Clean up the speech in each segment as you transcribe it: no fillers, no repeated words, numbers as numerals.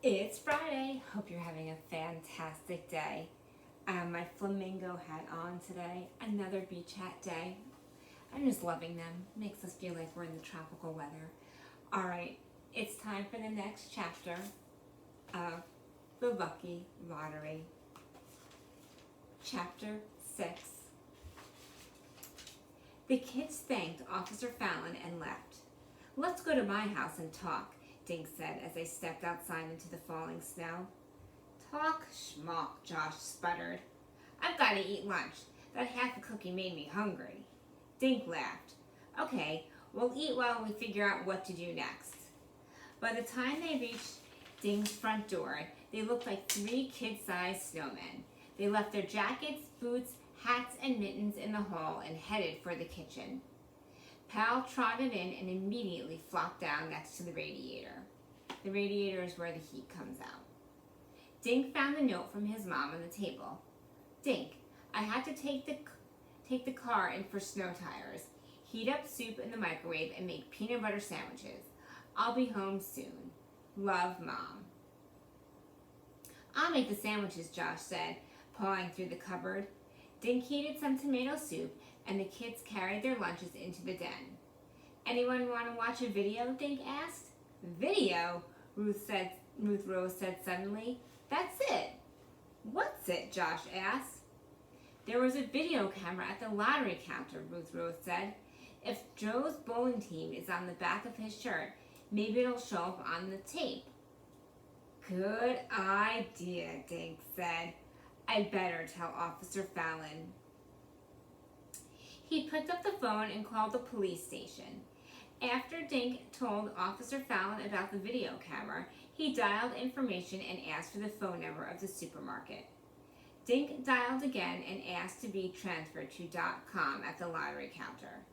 It's Friday. Hope you're having a fantastic day. My flamingo hat on today. Another beach hat day. I'm just loving them. Makes us feel like we're in the tropical weather. All right, it's time for the next chapter of the Lucky Lottery. Chapter 6. The kids thanked Officer Fallon and left. "Let's go to my house and talk," Dink said as they stepped outside into the falling snow. "Talk schmuck," Josh sputtered. "I've got to eat lunch. That half a cookie made me hungry." Dink laughed. "Okay, we'll eat while we figure out what to do next." By the time they reached Dink's front door, they looked like 3 kid-sized snowmen. They left their jackets, boots, hats, and mittens in the hall and headed for the kitchen. Pal trotted in and immediately flopped down next to the radiator. The radiator is where the heat comes out. Dink found a note from his mom on the table. "Dink, I had to take the car in for snow tires, heat up soup in the microwave, and make peanut butter sandwiches. I'll be home soon. Love, Mom." "I'll make the sandwiches," Josh said, pawing through the cupboard. Dink heated some tomato soup, and the kids carried their lunches into the den. "Anyone want to watch a video?" Dink asked. "Video?" Ruth Rose said suddenly. "That's it." "What's it?" Josh asked. "There was a video camera at the lottery counter," Ruth Rose said. "If Joe's bowling team is on the back of his shirt, maybe it'll show up on the tape." "Good idea," Dink said. "I'd better tell Officer Fallon." He picked up the phone and called the police station. After Dink told Officer Fallon about the video camera, he dialed information and asked for the phone number of the supermarket. Dink dialed again and asked to be transferred to .com at the lottery counter.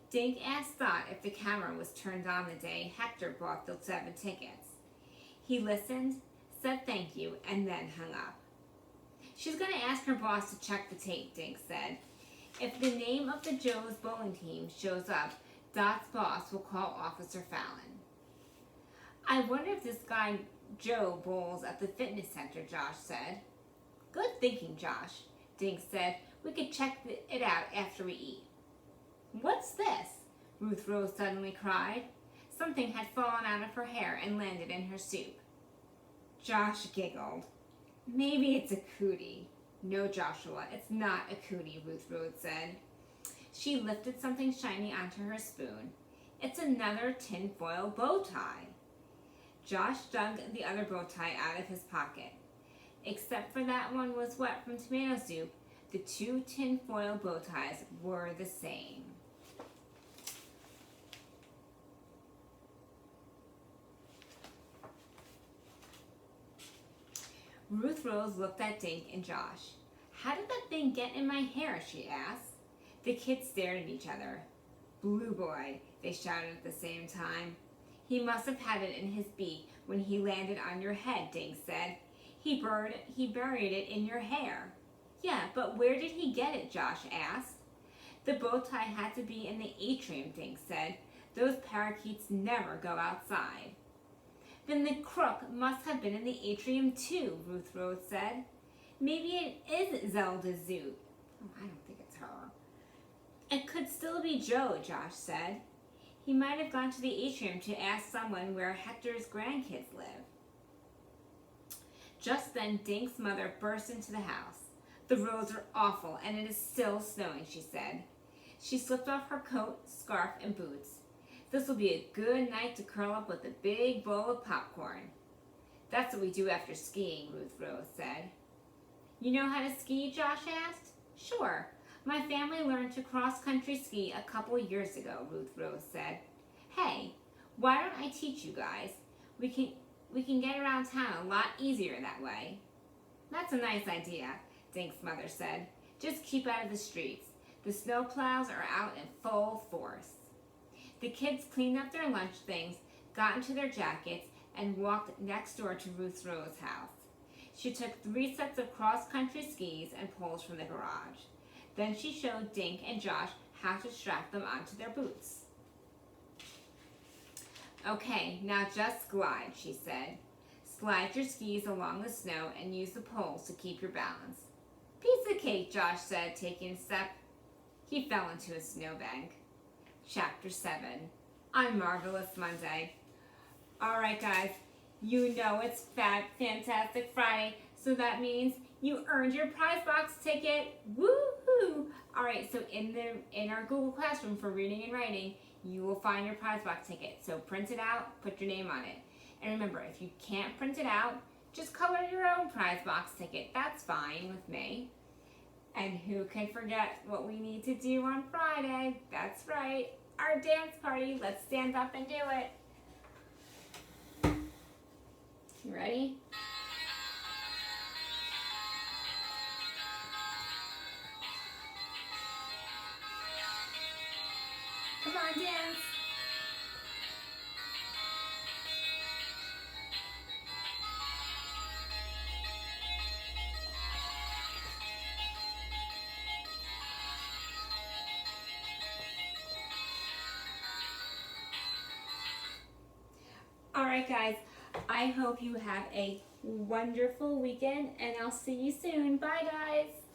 Dink asked Dot if the camera was turned on the day Hector bought the 7 tickets. He listened, said thank you, and then hung up. "She's going to ask her boss to check the tape," Dink said. "If the name of the Joe's bowling team shows up, Dot's boss will call Officer Fallon." "I wonder if this guy Joe bowls at the fitness center," Josh said. "Good thinking, Josh," Dink said. "We could check it out after we eat." "What's this?" Ruth Rose suddenly cried. Something had fallen out of her hair and landed in her soup. Josh giggled. "Maybe it's a cootie." "No, Joshua, it's not a cootie," Ruth Rose said. She lifted something shiny onto her spoon. "It's another tinfoil bow tie." Josh dug the other bow tie out of his pocket. Except for that one was wet from tomato soup, the 2 tinfoil bow ties were the same. Ruth Rose looked at Dink and Josh. "How did that thing get in my hair?" she asked. The kids stared at each other. "Blue boy," they shouted at the same time. "He must have had it in his beak when he landed on your head," Dink said. He buried it in your hair." "Yeah, but where did he get it?" Josh asked. "The bow tie had to be in the atrium," Dink said. "Those parakeets never go outside." "Then the crook must have been in the atrium too," Ruth Rose said. "Maybe it is Zelda Zoot." "Oh, I don't think it's her." "It could still be Joe," Josh said. "He might have gone to the atrium to ask someone where Hector's grandkids live." Just then, Dink's mother burst into the house. "The roads are awful, and it is still snowing," she said. She slipped off her coat, scarf, and boots. "This will be a good night to curl up with a big bowl of popcorn." "That's what we do after skiing," Ruth Rose said. "You know how to ski?" Josh asked. "Sure. My family learned to cross-country ski a couple years ago," Ruth Rose said. "Hey, why don't I teach you guys? We can get around town a lot easier that way." "That's a nice idea," Dink's mother said. "Just keep out of the streets. The snow plows are out in full force." The kids cleaned up their lunch things, got into their jackets, and walked next door to Ruth Rose's house. She took 3 sets of cross-country skis and poles from the garage. Then she showed Dink and Josh how to strap them onto their boots. "Okay, now just glide," she said. Slide your skis along the snow and use the poles to keep your balance. Piece of cake, Josh said, taking a step. He fell into a snowbank. Chapter 7 on Marvelous Monday. Alright guys, you know it's Fantastic Friday, so that means you earned your prize box ticket. Woohoo! Alright, so in our Google Classroom for reading and writing, you will find your prize box ticket. So print it out, put your name on it. And remember, if you can't print it out, just color your own prize box ticket. That's fine with me. And who can forget what we need to do on Friday? That's right, our dance party. Let's stand up and do it. You ready? Come on, dance. Alright guys, I hope you have a wonderful weekend and I'll see you soon. Bye guys.